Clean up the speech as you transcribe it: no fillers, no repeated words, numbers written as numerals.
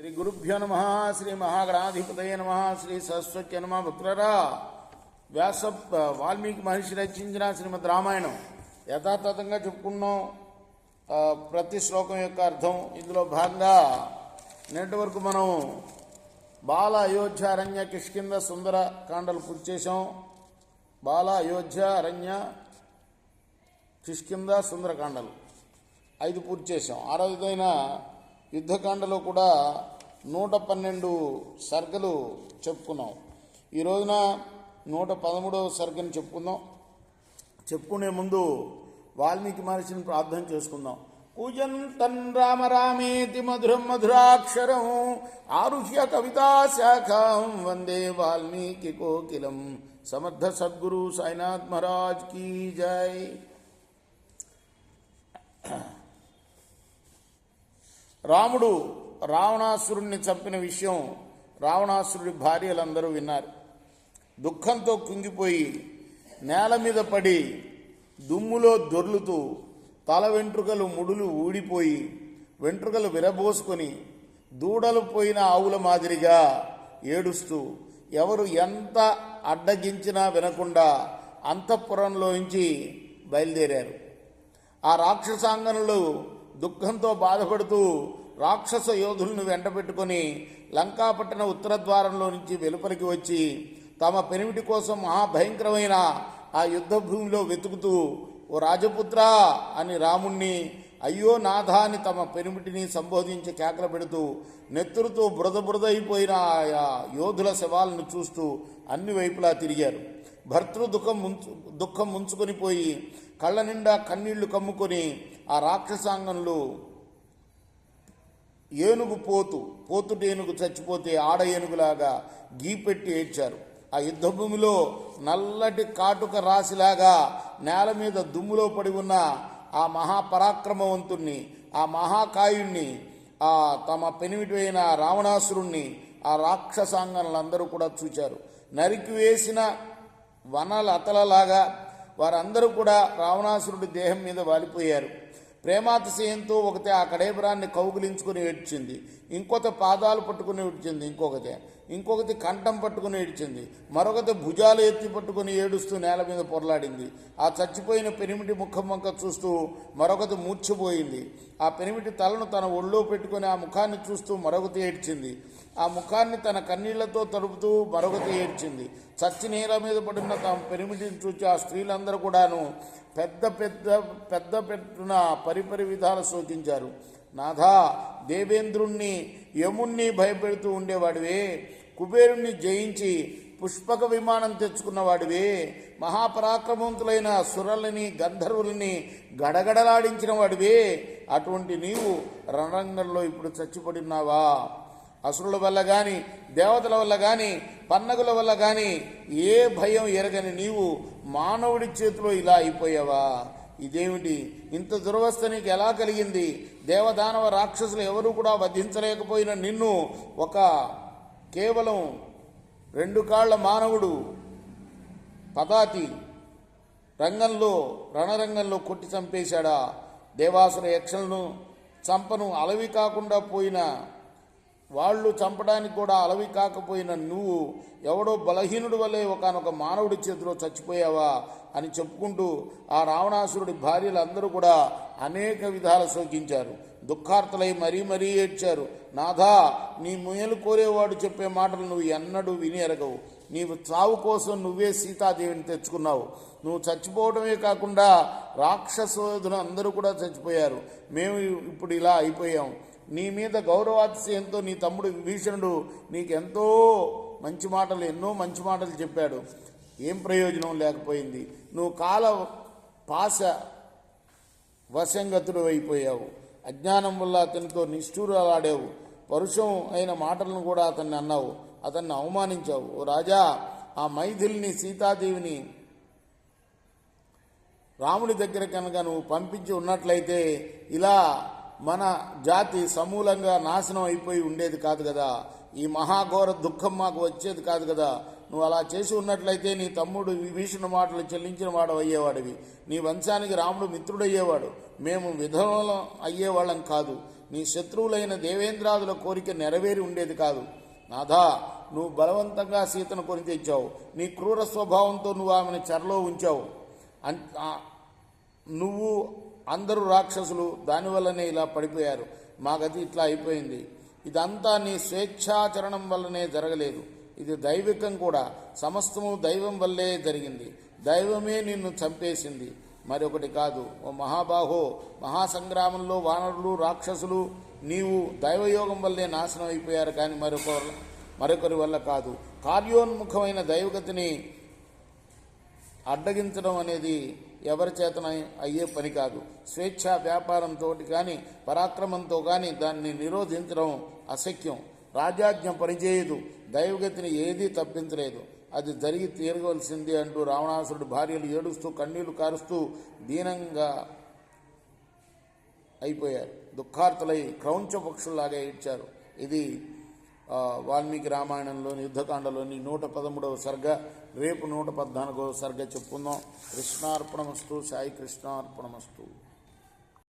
శ్రీ గురుభ్యో నమ. శ్రీ మహాగణాధిపతయ నమ. శ్రీ సరస్వత్య నమ. భక్తులరా, వాల్మీకి మహర్షి రచించిన శ్రీమద్ రామాయణం యథాతథంగా చెప్పుకున్నాం. ప్రతి శ్లోకం యొక్క అర్థం ఇందులో భాగంగా నేటి వరకు మనం బాల అయోధ్య అరణ్య కిష్కింద సుందర కాండలు పూర్తి చేసాం. బాల అయోధ్య అరణ్య కిష్కింద సుందర కాండలు 5 పూర్తి చేసాం. 6వదైన యుద్ధకాండలో కూడా 112 సర్గలు చెప్పుకున్నాం. ఈ రోజున 113వ సర్గని చెప్పుకుందాం. చెప్పుకునే ముందు వాల్మీకి మహర్షిని ప్రార్థన చేసుకుందాం. కూజంతం రామ రామేతి మధురం మధురాక్షరం ఆరుహ్య కవితా శాఖం వందే వాల్మీకి కోకిలం. సమర్థ సద్గురు సాయినాథ్ మహారాజ్ కీ జై. రాముడు రావణాసురుణ్ణి చంపిన విషయం రావణాసురుడి భార్యలందరూ విన్నారు. దుఃఖంతో కుంగిపోయి నేల మీద పడి దుమ్ములో దొర్లుతూ తల వెంట్రుకలు ముడులు ఊడిపోయి వెంట్రుకలు విరబోసుకొని దూడలు పోయిన ఆవుల మాదిరిగా ఏడుస్తూ ఎవరు ఎంత అడ్డగించినా వినకుండా అంతఃపురంలోంచి బయలుదేరారు. ఆ రాక్షసాంగనులు దుఃఖంతో బాధపడుతూ రాక్షస యోధులను వెంటబెట్టుకుని లంకాపట్టణ ఉత్తర ద్వారంలో నుంచి వెలుపలికి వచ్చి తమ పెనిమిటి కోసం మహాభయంకరమైన ఆ యుద్ధ భూమిలో వెతుకుతూ, ఓ రాజపుత్ర అని రాముణ్ణి, అయ్యో నాథ అని తమ పెనిమిటిని సంబోధించి కేకలు పెడుతూ నెత్తురుతో బురద అయిపోయిన ఆ యోధుల శవాలను చూస్తూ అన్ని వైపులా తిరిగారు. భర్తృ దుఃఖం ముంచుకొని పోయి కళ్ళ నిండా కన్నీళ్లు కమ్ముకొని ఆ రాక్షసాంగనులు పోతుటేనుగు చచ్చిపోతే ఆడ ఏనుగులాగా గీపెట్టి ఏడ్చారు. ఆ యుద్ధభూమిలో నల్లటి కాటుక రాశిలాగా నేల మీద దుమ్ములో పడి ఉన్న ఆ మహాపరాక్రమవంతుణ్ణి, ఆ మహాకాయుణ్ణి, ఆ తమ పెనిమిటి అయిన రావణాసురుణ్ణి ఆ రాక్షసాంగనులందరూ కూడా చూచారు. నరికి వేసిన వనలతలలాగా వారందరూ కూడా రావణాసురుడి దేహం మీద వాలిపోయారు. ప్రేమాతిశయంతో ఒకతే ఆ కడేబరాన్ని కౌగిలించుకుని ఏడ్చింది, ఇంకొక పాదాలు పట్టుకుని ఏడ్చింది, ఇంకొకటి కంఠం పట్టుకుని ఏడ్చింది, మరొకటి భుజాలు ఎత్తి పట్టుకుని ఏడుస్తూ నేల మీద పొరలాడింది. ఆ చచ్చిపోయిన పెనిమిటి ముఖం వంక చూస్తూ మరొకటి మూర్ఛపోయింది. ఆ పెనిమిటి తలను తన ఒళ్ళో పెట్టుకుని ఆ ముఖాన్ని చూస్తూ మరొకటి ఏడ్చింది. ఆ ముఖాన్ని తన కన్నీళ్లతో తడుపుతూ మరొకటి ఏడ్చింది. చచ్చి నేల మీద పడిన తమ పెనిమిటిని చూచి ఆ స్త్రీలందరూ కూడాను పెద్ద పెట్టున పరిపరి విధాలు శోకించారు. నాథా, దేవేంద్రుణ్ణి యముణ్ణి భయపెడుతూ ఉండేవాడివే, కుబేరుణ్ణి జయించి పుష్పక విమానం తెచ్చుకున్నవాడివే, మహాపరాక్రమవంతులైన సురలని గంధర్వులని గడగడలాడించిన వాడివే, అటువంటి నీవు రణరంగంలో ఇప్పుడు చచ్చిపడినావా? అసురుల వల్ల కానీ దేవతల వల్ల కానీ పన్నగుల వల్ల కానీ ఏ భయం ఎరగని నీవు మానవుడి చేతిలో ఇలా అయిపోయావా? ఇదేమిటి? ఇంత దురవస్థ నీకు ఎలా కలిగింది? దేవదానవ రాక్షసులు ఎవరూ కూడా వధించలేకపోయిన నిన్ను ఒక కేవలం 2 కాళ్ల మానవుడు పదాతి రణరంగంలో కొట్టి చంపేశాడా? దేవాసుర యక్షలను చంపను అలవి కాకుండా పోయిన వాళ్ళు చంపడానికి కూడా అలవి కాకపోయిన నువ్వు ఎవడో బలహీనుడి వల్లే ఒకనొక మానవుడి చేతిలో చచ్చిపోయావా అని చెప్పుకుంటూ ఆ రావణాసురుడి భార్యలందరూ కూడా అనేక విధాలు శోకించారు. దుఃఖార్తలై మరీ ఏడ్చారు. నాథా, నీ ముయలు కోరేవాడు చెప్పే మాటలు నువ్వు ఎన్నడూ విని ఎరగవు. నీవు చావు కోసం నువ్వే సీతాదేవిని తెచ్చుకున్నావు. నువ్వు చచ్చిపోవడమే కాకుండా రాక్షసోధులు అందరూ కూడా చచ్చిపోయారు. మేము ఇప్పుడు ఇలా అయిపోయాం. నీ మీద గౌరవాతిశయంతో నీ తమ్ముడు విభీషణుడు నీకెంతో ఎన్నో మంచి మాటలు చెప్పాడు. ఏం ప్రయోజనం లేకపోయింది. నువ్వు కాల పాశ వశంగతుడు అయిపోయావు. అజ్ఞానం వల్ల అతనితో నిష్ఠూరాలాడావు. పరుషం అయిన మాటలను కూడా అతన్ని అన్నావు, అతన్ని అవమానించావు. ఓ రాజా, ఆ మైథిలిని సీతాదేవిని రాముడి దగ్గర కనుక నువ్వు పంపించి ఉన్నట్లయితే ఇలా మన జాతి సమూలంగా నాశనం అయిపోయి ఉండేది కాదు కదా. ఈ మహాఘోర దుఃఖం మాకు వచ్చేది కాదు కదా. నువ్వు అలా చేసి ఉన్నట్లయితే నీ తమ్ముడు విభీషణ మాటలు చెల్లించిన వాడు అయ్యేవాడివి. నీ వంశానికి రాముడు మిత్రుడయ్యేవాడు. మేము విధవలం అయ్యేవాళ్ళం కాదు. నీ శత్రువులైన దేవేంద్రాదుల కోరిక నెరవేరి ఉండేది కాదు. నాథా, నువ్వు బలవంతంగా సీతను కొని తెచ్చావు. నీ క్రూర స్వభావంతో నువ్వు ఆమెను చెరలో ఉంచావు. నువ్వు అందరూ రాక్షసులు, దానివల్లనే ఇలా పడిపోయారు. మా గతి ఇట్లా అయిపోయింది. ఇదంతా నీ స్వేచ్ఛాచరణం వల్లనే జరగలేదు. ఇది దైవికం కూడా. సమస్తము దైవం వల్లే జరిగింది. దైవమే నిన్ను చంపేసింది, మరొకటి కాదు. ఓ మహాబాహో, మహాసంగ్రామంలో వానరులు, రాక్షసులు నీవు దైవయోగం వల్లే నాశనం అయిపోయారు, కానీ మరొకరి వల్ల కాదు. కార్యోన్ముఖమైన దైవగతిని అడ్డగించడం అనేది ఎవరి చేతన అయ్యే పని కాదు. స్వేచ్ఛ వ్యాపారంతో కానీ పరాక్రమంతో కానీ దాన్ని నిరోధించడం అశక్యం. రాజాజ్ఞ పనిచేయదు, దైవగతిని ఏదీ తప్పించలేదు. అది జరిగి తీరవలసిందే అంటూ రావణాసురుడి భార్యలు ఏడుస్తూ కన్నీళ్లు కారుస్తూ దీనంగా అయిపోయారు. దుఃఖార్తులై క్రౌంచ పక్షుల్లాగా ఏడ్చారు. ఇది వాల్మీకి రామాయణంలోని యుద్ధకాండలోని 113వ సర్గ. రేపు 114వ సర్గ చెప్పుకుందాం. కృష్ణార్పణమస్తు. సాయి కృష్ణార్పణమస్తు.